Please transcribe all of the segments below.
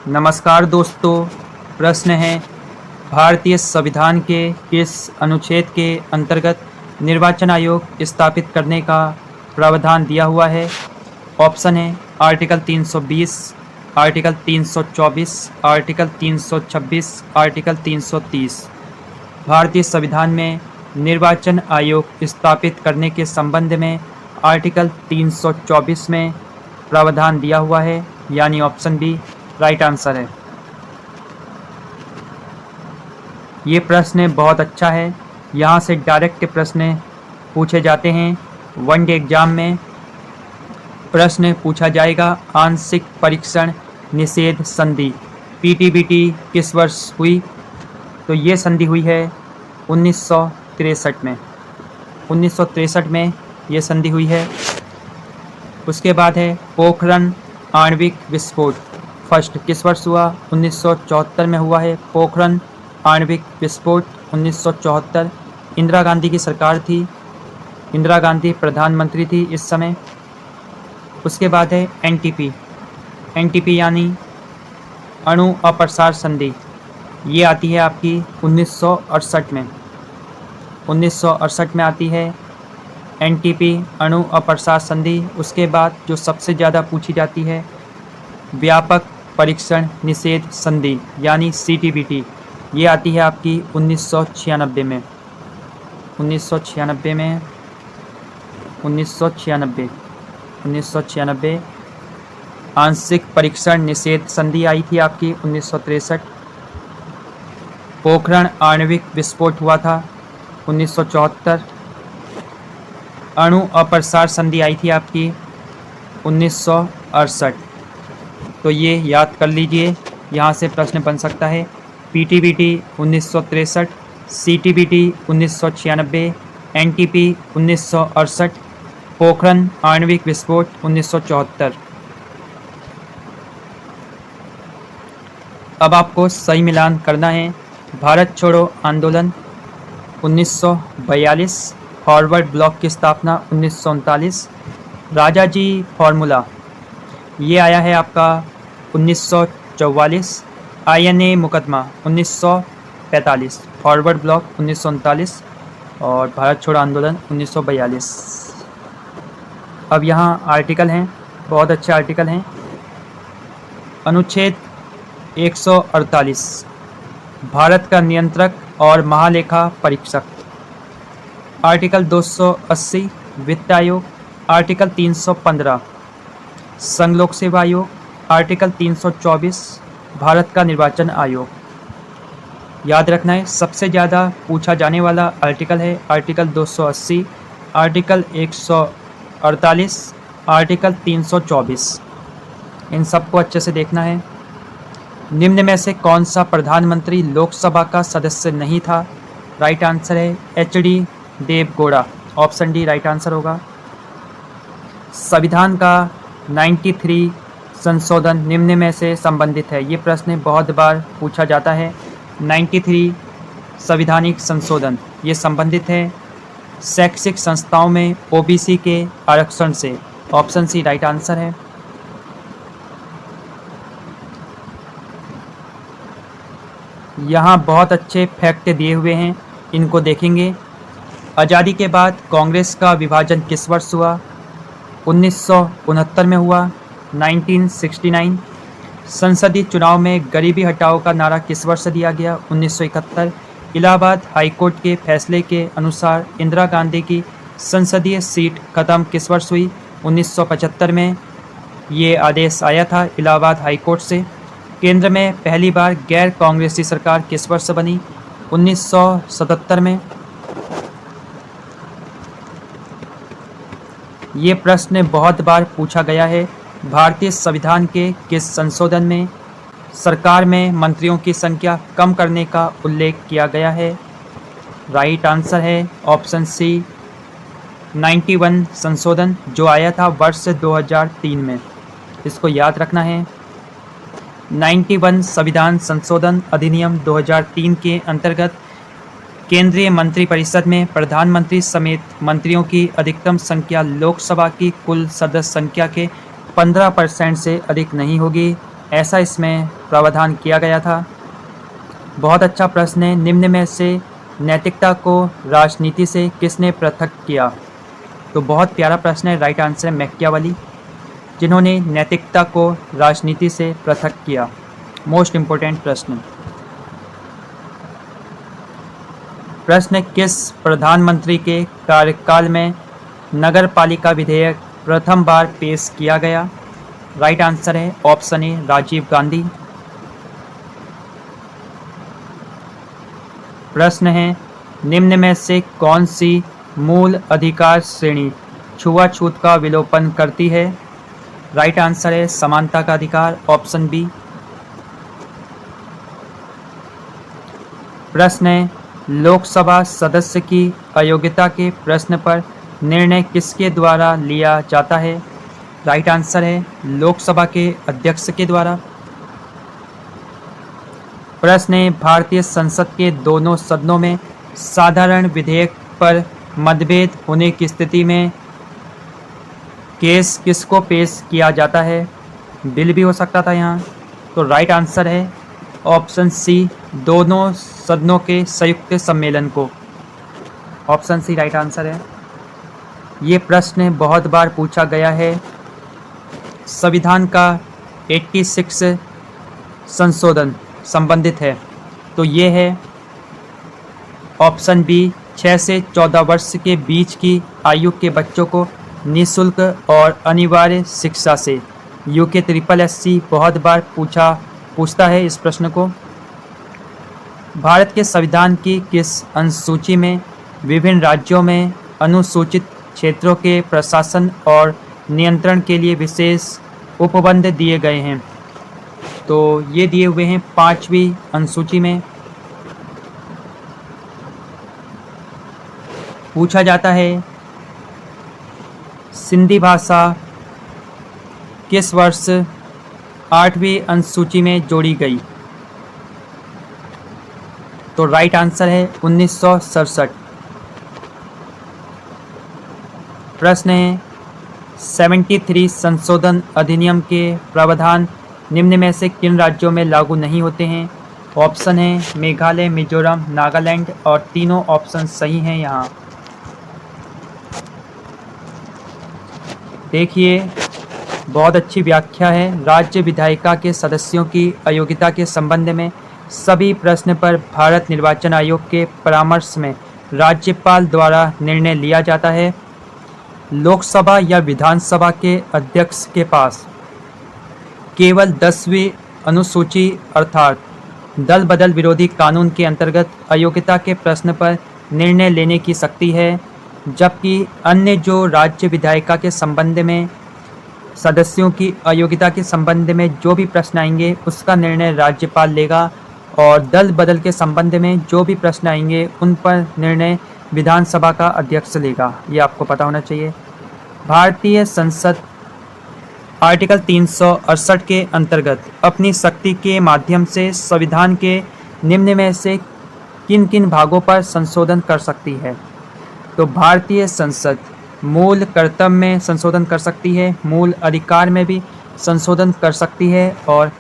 नमस्कार दोस्तों। प्रश्न है, भारतीय संविधान के किस अनुच्छेद के अंतर्गत निर्वाचन आयोग स्थापित करने का प्रावधान दिया हुआ है? ऑप्शन है आर्टिकल 320, आर्टिकल 324, आर्टिकल 326, आर्टिकल 330। भारतीय संविधान में निर्वाचन आयोग स्थापित करने के संबंध में आर्टिकल 324 में प्रावधान दिया हुआ है, यानी ऑप्शन बी राइट आंसर है। ये प्रश्न बहुत अच्छा है। यहाँ से डायरेक्ट प्रश्न पूछे जाते हैं। वनडे एग्जाम में प्रश्न पूछा जाएगा, आंशिक परीक्षण निषेध संधि पीटीबीटी किस वर्ष हुई? तो ये संधि हुई है 1963 में। 1963 में ये संधि हुई है। उसके बाद है पोखरण आणविक विस्फोट फर्स्ट किस वर्ष हुआ? 1974 में हुआ है पोखरण आणविक विस्फोट 1974। इंदिरा गांधी की सरकार थी, इंदिरा गांधी प्रधानमंत्री थी इस समय। उसके बाद है एनटीपी, एनटीपी यानी अणु अप्रसार संधि, ये आती है आपकी 1968 में। 1968 में आती है एनटीपी अणु अप्रसार संधि। उसके बाद जो सबसे ज़्यादा पूछी जाती है व्यापक परीक्षण निषेध संधि यानी सीटीबीटी, ये आती है आपकी 1996 में। 1996 आंशिक परीक्षण निषेध संधि आई थी आपकी 1963। पोखरण आणविक विस्फोट हुआ था 1974। अणु अप्रसार संधि आई थी आपकी 1968। तो ये याद कर लीजिए, यहाँ से प्रश्न बन सकता है। पीटीबीटी 1963, सीटीबीटी 1996, एनटीपी 1968, पोखरण आणविक विस्फोट 1974। अब आपको सही मिलान करना है। भारत छोड़ो आंदोलन 1942, फॉरवर्ड ब्लॉक की स्थापना 1939, राजाजी फार्मूला ये आया है आपका 1944, आईएनए मुकदमा 1945, फॉरवर्ड ब्लॉक 1939 और भारत छोड़ो आंदोलन 1942। अब यहाँ आर्टिकल हैं, बहुत अच्छे आर्टिकल हैं। अनुच्छेद 148 भारत का नियंत्रक और महालेखा परीक्षक। आर्टिकल 280 वित्त आयोग। आर्टिकल 315 संघ लोक सेवा आयोग। आर्टिकल 324 भारत का निर्वाचन आयोग। याद रखना है, सबसे ज़्यादा पूछा जाने वाला आर्टिकल है आर्टिकल 280, आर्टिकल 148, आर्टिकल 324। इन सबको अच्छे से देखना है। निम्न में से कौन सा प्रधानमंत्री लोकसभा का सदस्य नहीं था? राइट आंसर है HD Deve Gowda, option D right answer होगा। संविधान का 93 संशोधन निम्न में से संबंधित है। ये प्रश्न बहुत बार पूछा जाता है। 93 संविधानिक संशोधन ये संबंधित है शैक्षिक संस्थाओं में ओबीसी के आरक्षण से, ऑप्शन सी राइट आंसर है। यहाँ बहुत अच्छे फैक्ट दिए हुए हैं, इनको देखेंगे। आज़ादी के बाद कांग्रेस का विभाजन किस वर्ष हुआ? 1969 में हुआ, 1969। संसदीय चुनाव में गरीबी हटाओ का नारा किस वर्ष दिया गया? 1971। इलाहाबाद हाईकोर्ट के फैसले के अनुसार इंदिरा गांधी की संसदीय सीट खत्म किस वर्ष हुई? 1975 में ये आदेश आया था इलाहाबाद हाईकोर्ट से। केंद्र में पहली बार गैर कांग्रेसी सरकार किस वर्ष बनी? 1977 में। ये प्रश्न बहुत बार पूछा गया है। भारतीय संविधान के किस संशोधन में सरकार में मंत्रियों की संख्या कम करने का उल्लेख किया गया है? राइट आंसर है ऑप्शन सी 91 संशोधन जो आया था वर्ष 2003 में। इसको याद रखना है। 91 संविधान संशोधन अधिनियम 2003 के अंतर्गत केंद्रीय मंत्रिपरिषद में प्रधानमंत्री समेत मंत्रियों की अधिकतम संख्या लोकसभा की कुल सदस्य संख्या के 15% से अधिक नहीं होगी। ऐसा इसमें प्रावधान किया गया था। बहुत अच्छा प्रश्न है। निम्न में से नैतिकता को राजनीति से किसने पृथक किया? तो बहुत प्यारा प्रश्न है। राइट आंसर है मैकियावेली, जिन्होंने नैतिकता को राजनीति से पृथक किया। मोस्ट इम्पोर्टेंट प्रश्न। प्रश्न, किस प्रधानमंत्री के कार्यकाल में नगरपालिका विधेयक प्रथम बार पेश किया गया? राइट आंसर है ऑप्शन ए राजीव गांधी। प्रश्न है, निम्न में से कौन सी मूल अधिकार श्रेणी छुआछूत का विलोपन करती है? राइट आंसर है समानता का अधिकार, ऑप्शन बी। प्रश्न है, लोकसभा सदस्य की अयोग्यता के प्रश्न पर निर्णय किसके द्वारा लिया जाता है? राइट आंसर है लोकसभा के अध्यक्ष के द्वारा। प्रश्न है, भारतीय संसद के दोनों सदनों में साधारण विधेयक पर मतभेद होने की स्थिति में केस किसको पेश किया जाता है? बिल भी हो सकता था यहाँ। तो राइट आंसर है ऑप्शन सी, दोनों सदनों के संयुक्त सम्मेलन को। ऑप्शन सी राइट आंसर है। ये प्रश्न बहुत बार पूछा गया है। संविधान का 86 संशोधन संबंधित है, तो ये है ऑप्शन बी, 6 से 14 वर्ष के बीच की आयु के बच्चों को निःशुल्क और अनिवार्य शिक्षा से। यूके SSC बहुत बार पूछता है इस प्रश्न को। भारत के संविधान की किस अनुसूची में विभिन्न राज्यों में अनुसूचित क्षेत्रों के प्रशासन और नियंत्रण के लिए विशेष उपबंध दिए गए हैं? तो ये दिए हुए हैं 5वीं अनुसूची में। पूछा जाता है, सिंधी भाषा किस वर्ष 8वीं अनुसूची में जोड़ी गई? तो राइट आंसर है 1967। प्रश्न है, 73 संशोधन अधिनियम के प्रावधान निम्न में से किन राज्यों में लागू नहीं होते हैं? ऑप्शन है मेघालय, मिजोरम, नागालैंड, और तीनों ऑप्शन सही हैं यहाँ। देखिए, बहुत अच्छी व्याख्या है। राज्य विधायिका के सदस्यों की अयोग्यता के संबंध में सभी प्रश्न पर भारत निर्वाचन आयोग के परामर्श में राज्यपाल द्वारा निर्णय लिया जाता है। लोकसभा या विधानसभा के अध्यक्ष के पास केवल 10वीं अनुसूची अर्थात दल बदल विरोधी कानून के अंतर्गत अयोग्यता के प्रश्न पर निर्णय लेने की शक्ति है, जबकि अन्य जो राज्य विधायिका के संबंध में सदस्यों की अयोग्यता के संबंध में जो भी प्रश्न आएंगे उसका निर्णय राज्यपाल लेगा, और दल बदल के संबंध में जो भी प्रश्न आएंगे उन पर निर्णय विधानसभा का अध्यक्ष लेगा। ये आपको पता होना चाहिए। भारतीय संसद आर्टिकल 368 के अंतर्गत अपनी शक्ति के माध्यम से संविधान के निम्न में से किन किन भागों पर संशोधन कर सकती है? तो भारतीय संसद मूल कर्तव्य में संशोधन कर सकती है, मूल अधिकार में भी संशोधन कर सकती है, और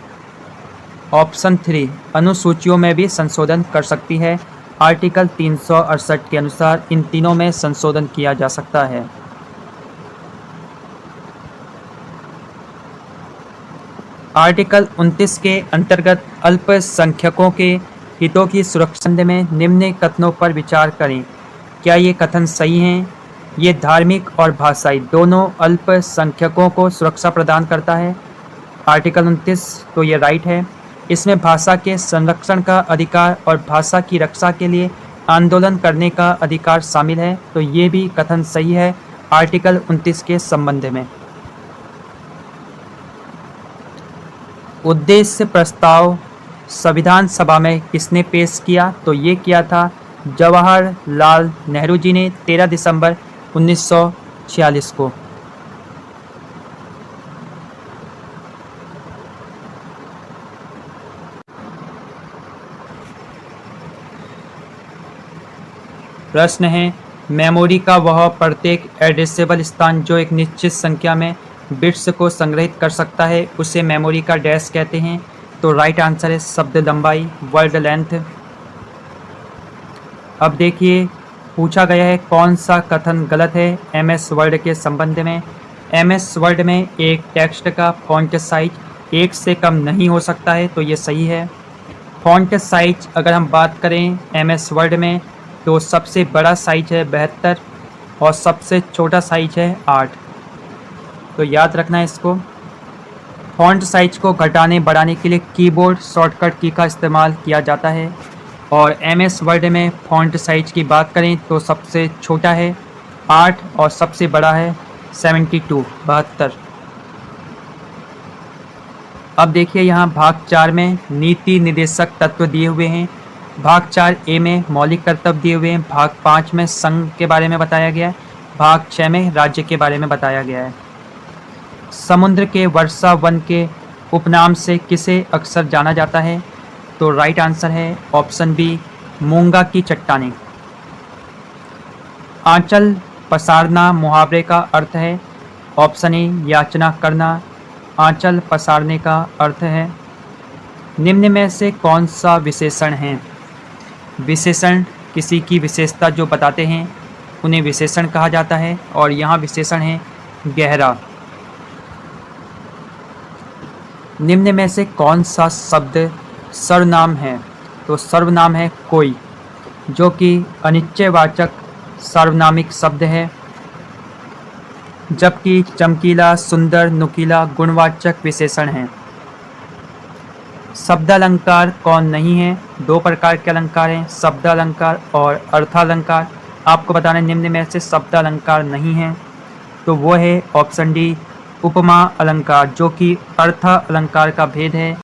ऑप्शन 3 अनुसूचियों में भी संशोधन कर सकती है। आर्टिकल 368 के अनुसार इन तीनों में संशोधन किया जा सकता है। आर्टिकल 29 के अंतर्गत अल्पसंख्यकों के हितों की सुरक्षा में निम्न कथनों पर विचार करें। क्या ये कथन सही हैं? ये धार्मिक और भाषाई दोनों अल्पसंख्यकों को सुरक्षा प्रदान करता है। आर्टिकल 29, तो ये राइट है। इसमें भाषा के संरक्षण का अधिकार और भाषा की रक्षा के लिए आंदोलन करने का अधिकार शामिल है, तो ये भी कथन सही है आर्टिकल 29 के संबंध में। उद्देश्य प्रस्ताव संविधान सभा में किसने पेश किया? तो ये किया था जवाहरलाल नेहरू जी ने 13 दिसंबर 1946 को। प्रश्न है, मेमोरी का वह प्रत्येक एड्रेसेबल स्थान जो एक निश्चित संख्या में बिट्स को संग्रहित कर सकता है उसे मेमोरी का डैश कहते हैं। तो राइट आंसर है शब्द लंबाई, वर्ड लेंथ। अब देखिए पूछा गया है कौन सा कथन गलत है एमएस वर्ड के संबंध में। एमएस वर्ड में एक टेक्स्ट का फॉन्ट साइज 1 से कम नहीं हो सकता है, तो ये सही है। फॉन्ट साइज अगर हम बात करें एमएस वर्ड में तो सबसे बड़ा साइज है 72 और सबसे छोटा साइज है 8, तो याद रखना है इसको। फॉन्ट साइज को घटाने बढ़ाने के लिए कीबोर्ड शॉर्टकट की का इस्तेमाल किया जाता है। और एमएस वर्ड में फॉन्ट साइज की बात करें तो सबसे छोटा है 8 और सबसे बड़ा है 72। अब देखिए यहाँ भाग 4 में नीति निर्देशक तत्व दिए हुए हैं। भाग 4A में मौलिक कर्तव्य दिए हुए हैं। भाग 5 में संघ के बारे में बताया गया है। भाग 6 में राज्य के बारे में बताया गया है। समुद्र के वर्षा वन के उपनाम से किसे अक्सर जाना जाता है? तो राइट आंसर है ऑप्शन बी, मूंगा की चट्टानें। आंचल पसारना मुहावरे का अर्थ है। ऑप्शन ए, याचना करना। आंचल पसारने का अर्थ है। निम्न में से कौन सा विशेषण है? विशेषण किसी की विशेषता जो बताते हैं उन्हें विशेषण कहा जाता है, और यहाँ विशेषण है गहरा। निम्न में से कौन सा शब्द सर्वनाम है? तो सर्वनाम है कोई, जो कि अनिश्चयवाचक सार्वनामिक शब्द है, जबकि चमकीला, सुंदर, नुकीला गुणवाचक विशेषण है। शब्दालंकार कौन नहीं है? 2 प्रकार के अलंकार हैं, शब्दालंकार और अर्थालंकार। आपको बताना निम्न में से शब्दालंकार नहीं है, तो वो है ऑप्शन डी, उपमा अलंकार, जो कि अर्थ अलंकार का भेद है।